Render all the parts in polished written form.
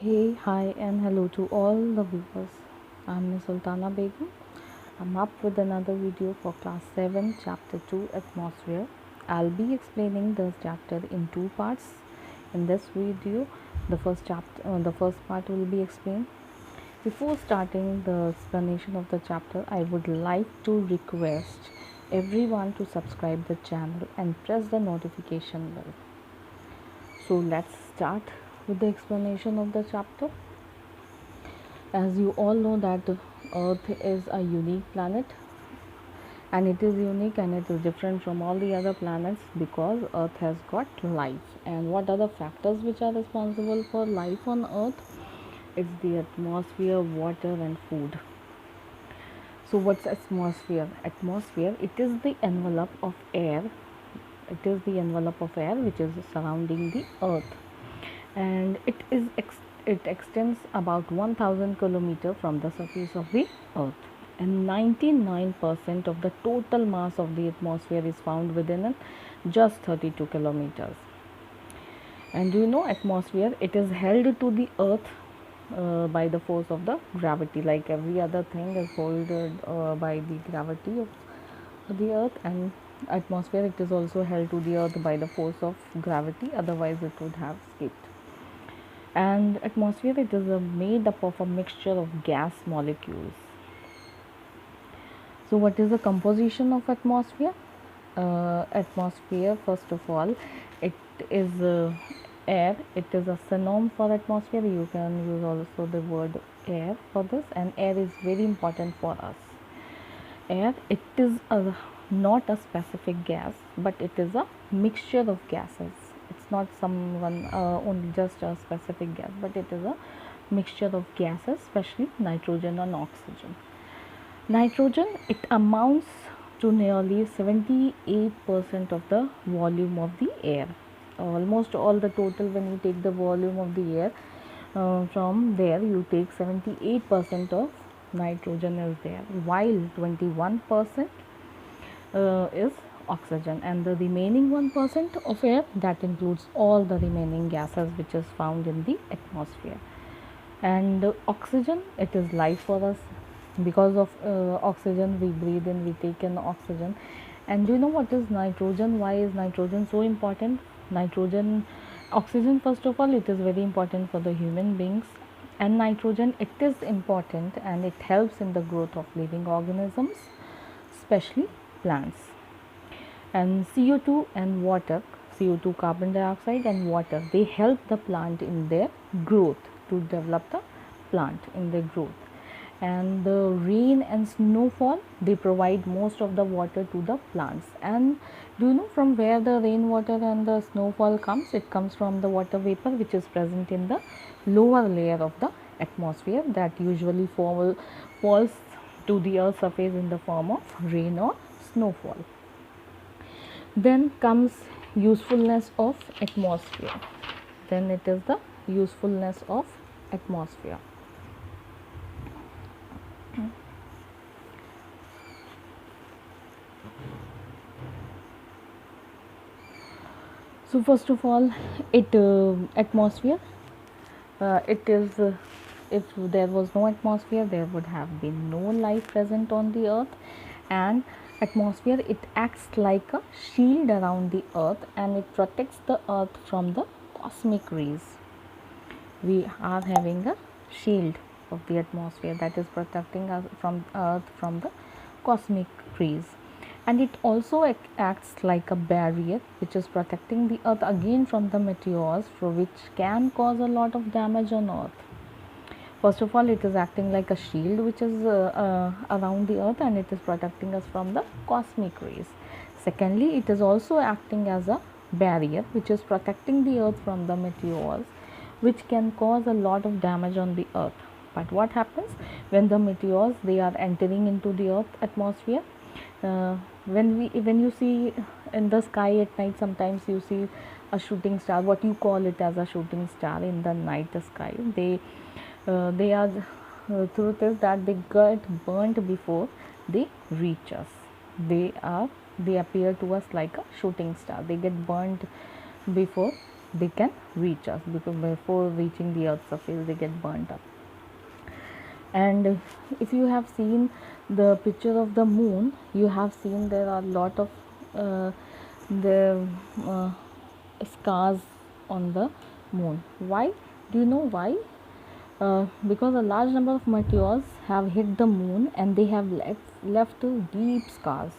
Hey, hi, and hello to all the viewers. I'm Miss Sultana Begum. I'm up with another video for Class 7, Chapter 2 Atmosphere. I'll be explaining this chapter in two parts. In this video, the first part will be explained. Before starting the explanation of the chapter, I would like to request everyone to subscribe the channel and press the notification bell. So let's start with the explanation of the chapter. As you all know that Earth is a unique planet, and it is unique and it is different from all the other planets because Earth has got life. And what are the factors which are responsible for life on Earth? It's the atmosphere, water and food. So what's atmosphere? Atmosphere, it is the envelope of air. It is the envelope of air which is surrounding the Earth, and it extends about 1000 kilometer from the surface of the Earth, and 99% of the total mass of the atmosphere is found within just 32 kilometers. And do you know, atmosphere, it is held to the Earth by the force of the gravity, like every other thing is held by the gravity of the Earth. And atmosphere, it is also held to the Earth by the force of gravity, otherwise it would have escaped. And atmosphere, it is made up of a mixture of gas molecules. So what is the composition of atmosphere? Atmosphere, first of all, it is air. It is a synonym for atmosphere. You can use also the word air for this, and air is very important for us. Air, it is not a specific gas, but it is a mixture of gases. It's not someone only just a specific gas, but it is a mixture of gases, especially nitrogen and oxygen. Nitrogen, it amounts to nearly 78% of the volume of the air. Almost all the total, when you take the volume of the air, from there you take 78% of nitrogen is there, while 21% is oxygen, and the remaining 1% of air, that includes all the remaining gases which is found in the atmosphere. And oxygen, it is life for us. Because of oxygen we breathe in, we take in oxygen. And do you know what is nitrogen? Why is nitrogen so important? Nitrogen, oxygen, first of all, it is very important for the human beings, and nitrogen, it is important and it helps in the growth of living organisms, especially plants. And CO2 and water, CO2, carbon dioxide and water, they help the plant in their growth, to develop the plant in their growth. And the rain and snowfall, they provide most of the water to the plants. And do you know from where the rainwater and the snowfall comes? It comes from the water vapor which is present in the lower layer of the atmosphere, that usually falls to the earth's surface in the form of rain or snowfall. Then comes usefulness of atmosphere. Then it is the usefulness of atmosphere. So first of all, it atmosphere, it is if there was no atmosphere, there would have been no life present on the earth. And atmosphere, it acts like a shield around the earth, and it protects the earth from the cosmic rays. We are having a shield of the atmosphere that is protecting us from earth from the cosmic rays. And it also acts like a barrier which is protecting the earth again from the meteors, for which can cause a lot of damage on earth. First of all, it is acting like a shield which is around the earth, and it is protecting us from the cosmic rays. Secondly, it is also acting as a barrier which is protecting the earth from the meteors, which can cause a lot of damage on the earth. But what happens when the meteors, they are entering into the earth atmosphere? When you see in the sky at night, sometimes you see a shooting star, what you call it as a shooting star in the night sky. They are truth is that they get burnt before they reach us. They appear to us like a shooting star. They get burnt before they can reach us, because before reaching the earth's surface they get burnt up. And if you have seen the picture of the moon, you have seen there are a lot of the scars on the moon. Why? Do you know why? Because a large number of meteors have hit the moon and they have left deep scars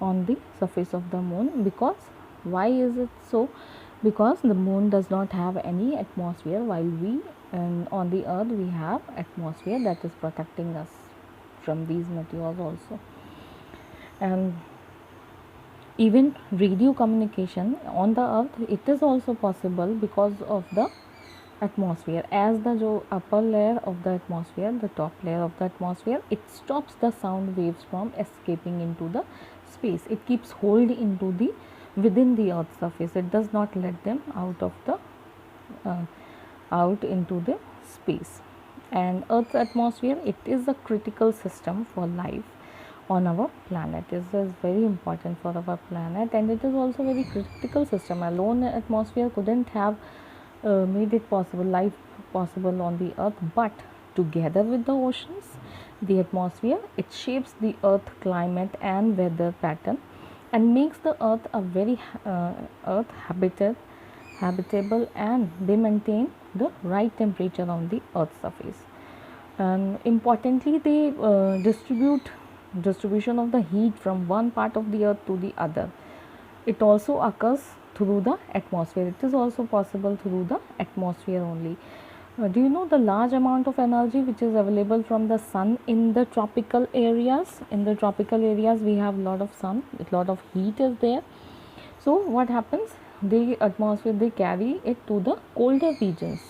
on the surface of the moon. Because why is it so? Because the moon does not have any atmosphere, while we and on the earth we have atmosphere that is protecting us from these meteors also. And even radio communication on the earth, it is also possible because of the atmosphere. As the upper layer of the atmosphere, the top layer of the atmosphere, it stops the sound waves from escaping into the space. It keeps hold into the within the earth's surface. It does not let them out of the out into the space. And earth's atmosphere, it is a critical system for life on our planet. It is very important for our planet, and it is also very critical system. Alone atmosphere couldn't have made it possible, life possible on the earth, but together with the oceans, the atmosphere, it shapes the earth climate and weather pattern and makes the earth a very earth habitable, and they maintain the right temperature on the earth's surface. And importantly, they distribution of the heat from one part of the earth to the other. It also occurs through the atmosphere. It is also possible through the atmosphere only. Do you know the large amount of energy which is available from the sun in the tropical areas? In the tropical areas we have a lot of sun, a lot of heat is there. So what happens? The atmosphere, they carry it to the colder regions.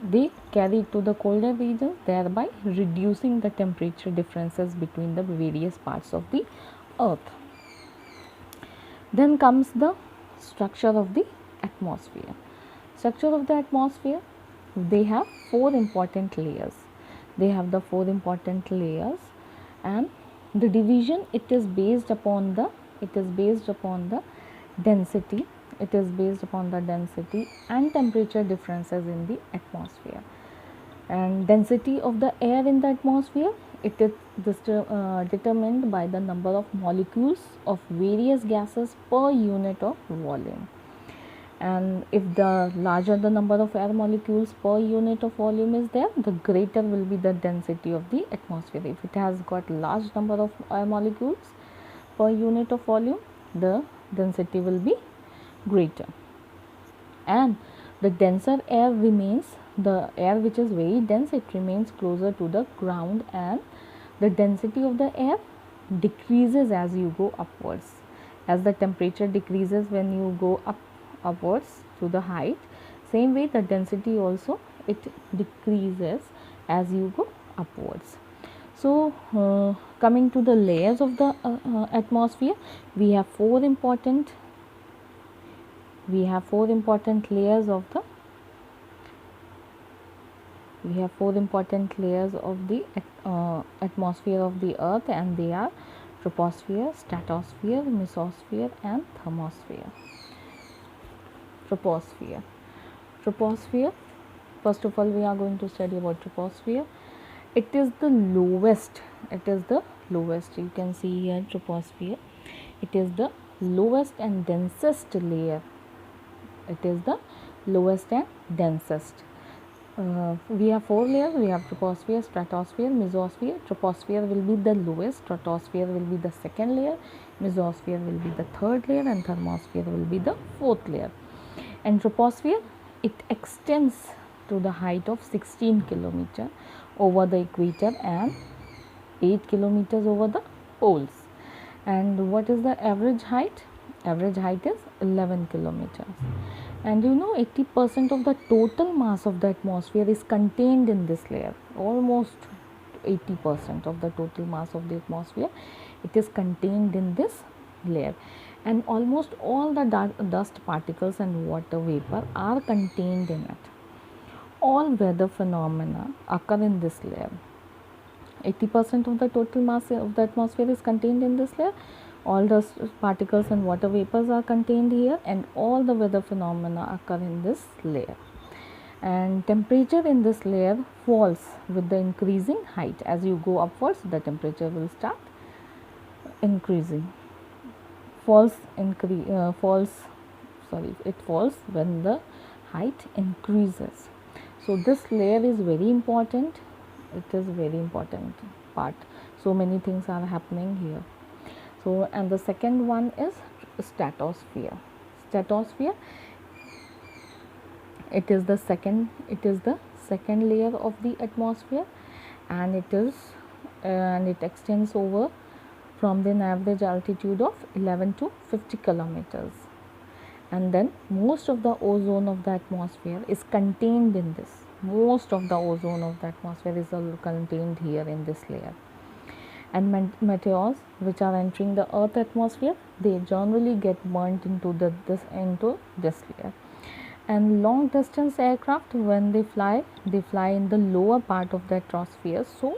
They carry it to the colder regions, thereby reducing the temperature differences between the various parts of the earth. Then comes the structure of the atmosphere. Structure of the atmosphere, they have four important layers. They have the four important layers, and the division, it is based upon the density. It is based upon the density and temperature differences in the atmosphere. And density of the air in the atmosphere, it is determined by the number of molecules of various gases per unit of volume. And if the larger the number of air molecules per unit of volume is there, the greater will be the density of the atmosphere. If it has got large number of air molecules per unit of volume, the density will be greater. And the denser air remains, the air which is very dense, it remains closer to the ground, and the density of the air decreases as you go upwards. As the temperature decreases when you go upwards to the height, same way the density also, it decreases as you go upwards. So coming to the layers of the atmosphere, we have four important layers of the atmosphere of the earth, and they are troposphere, stratosphere, mesosphere and thermosphere. Troposphere, first of all we are going to study about troposphere. It is the lowest, you can see here troposphere. It is the lowest and densest layer. We have four layers. We have troposphere, stratosphere, mesosphere. Troposphere will be the lowest, stratosphere will be the second layer, mesosphere will be the third layer, and thermosphere will be the fourth layer. And troposphere, it extends to the height of 16 kilometers over the equator and 8 kilometers over the poles. And what is the average height? Average height is 11 kilometers. And 80% of the total mass of the atmosphere is contained in this layer. Almost 80% of the total mass of the atmosphere, it is contained in this layer. And almost all the dust particles and water vapor are contained in it. All weather phenomena occur in this layer. 80% of the total mass of the atmosphere is contained in this layer. All dust particles and water vapors are contained here, and all the weather phenomena occur in this layer. And temperature in this layer falls with the increasing height. As you go upwards, the temperature will start increasing. It falls when the height increases. So this layer is very important. It is very important part. So many things are happening here. So, and the second one is stratosphere. Stratosphere, it is the second layer of the atmosphere, and it extends over from an average altitude of 11 to 50 kilometers. And then most of the ozone of the atmosphere is contained in this. Most of the ozone of the atmosphere is contained here in this layer. And meteors which are entering the earth atmosphere, they generally get burnt into this layer. And long distance aircraft, when they fly in the lower part of the atmosphere, so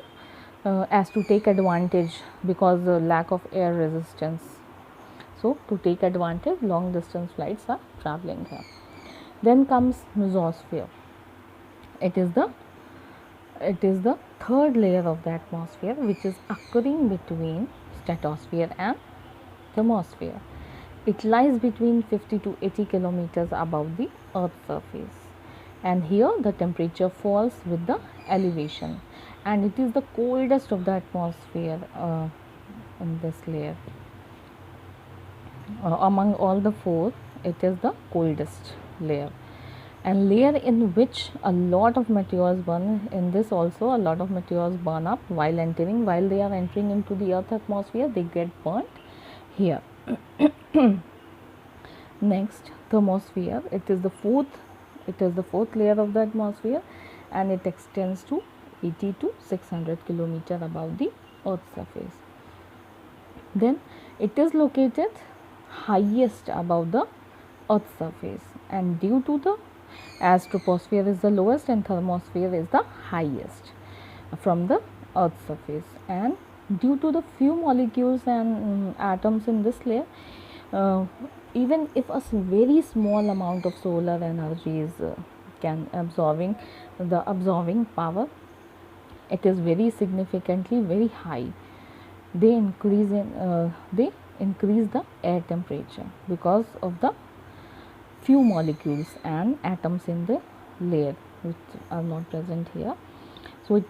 as to take advantage, because the lack of air resistance. So to take advantage, long distance flights are traveling here. Then comes mesosphere. It is the third layer of the atmosphere, which is occurring between stratosphere and thermosphere. It lies between 50 to 80 kilometers above the earth's surface, and here the temperature falls with the elevation, and it is the coldest of the atmosphere in this layer. Among all the four, it is the coldest layer, and layer in which a lot of meteors burn. In this also, a lot of meteors burn up while they are entering into the earth atmosphere. They get burnt here. Next, thermosphere. It is the fourth layer of the atmosphere, and it extends to 80 to 600 kilometers above the earth's surface. Then it is located highest above the earth's surface, and due to as troposphere is the lowest and thermosphere is the highest from the earth's surface, and due to the few molecules and atoms in this layer, even if a very small amount of solar energy is absorbing power, it is very significantly very high. They increase the air temperature because of the few molecules and atoms in the layer which are not present here. So it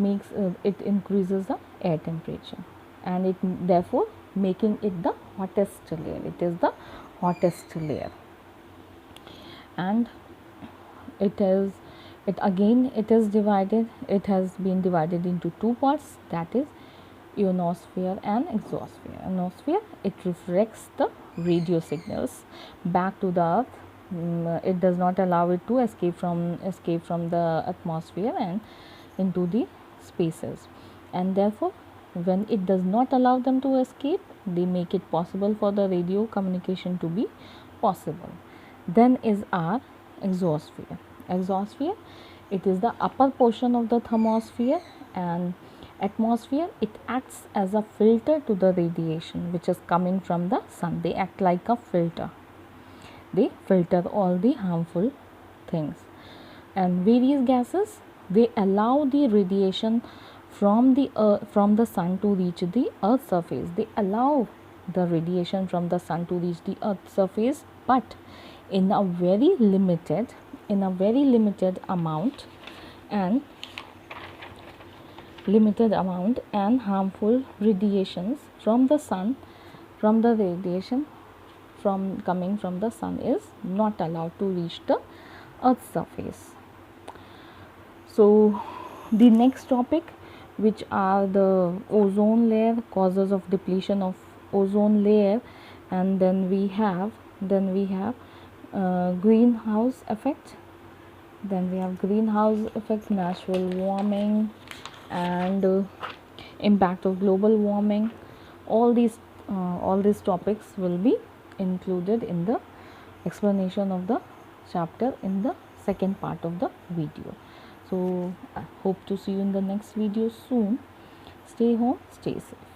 increases the air temperature, and it therefore making it the hottest layer. It is the hottest layer, and it has been divided into two parts, that is ionosphere and exosphere. Ionosphere, it reflects the radio signals back to the earth. It does not allow it to escape from the atmosphere and into the spaces, and therefore when it does not allow them to escape, they make it possible for the radio communication to be possible. Then is our exosphere. Exosphere, it is the upper portion of the thermosphere and atmosphere. It acts as a filter to the radiation which is coming from the sun. They act like a filter. They filter all the harmful things, and various gases, they allow the radiation from the sun to reach the earth's surface. They allow the radiation from the sun to reach the earth's surface, but in a very limited amount, and harmful radiations from the sun, from the radiation coming from the sun is not allowed to reach the earth's surface. So the next topic, which are the ozone layer, causes of depletion of ozone layer, and then we have greenhouse effect. Then we have greenhouse effect, natural warming, and impact of global warming. All these topics will be included in the explanation of the chapter in the second part of the video. So I hope to see you in the next video soon. Stay home, stay safe.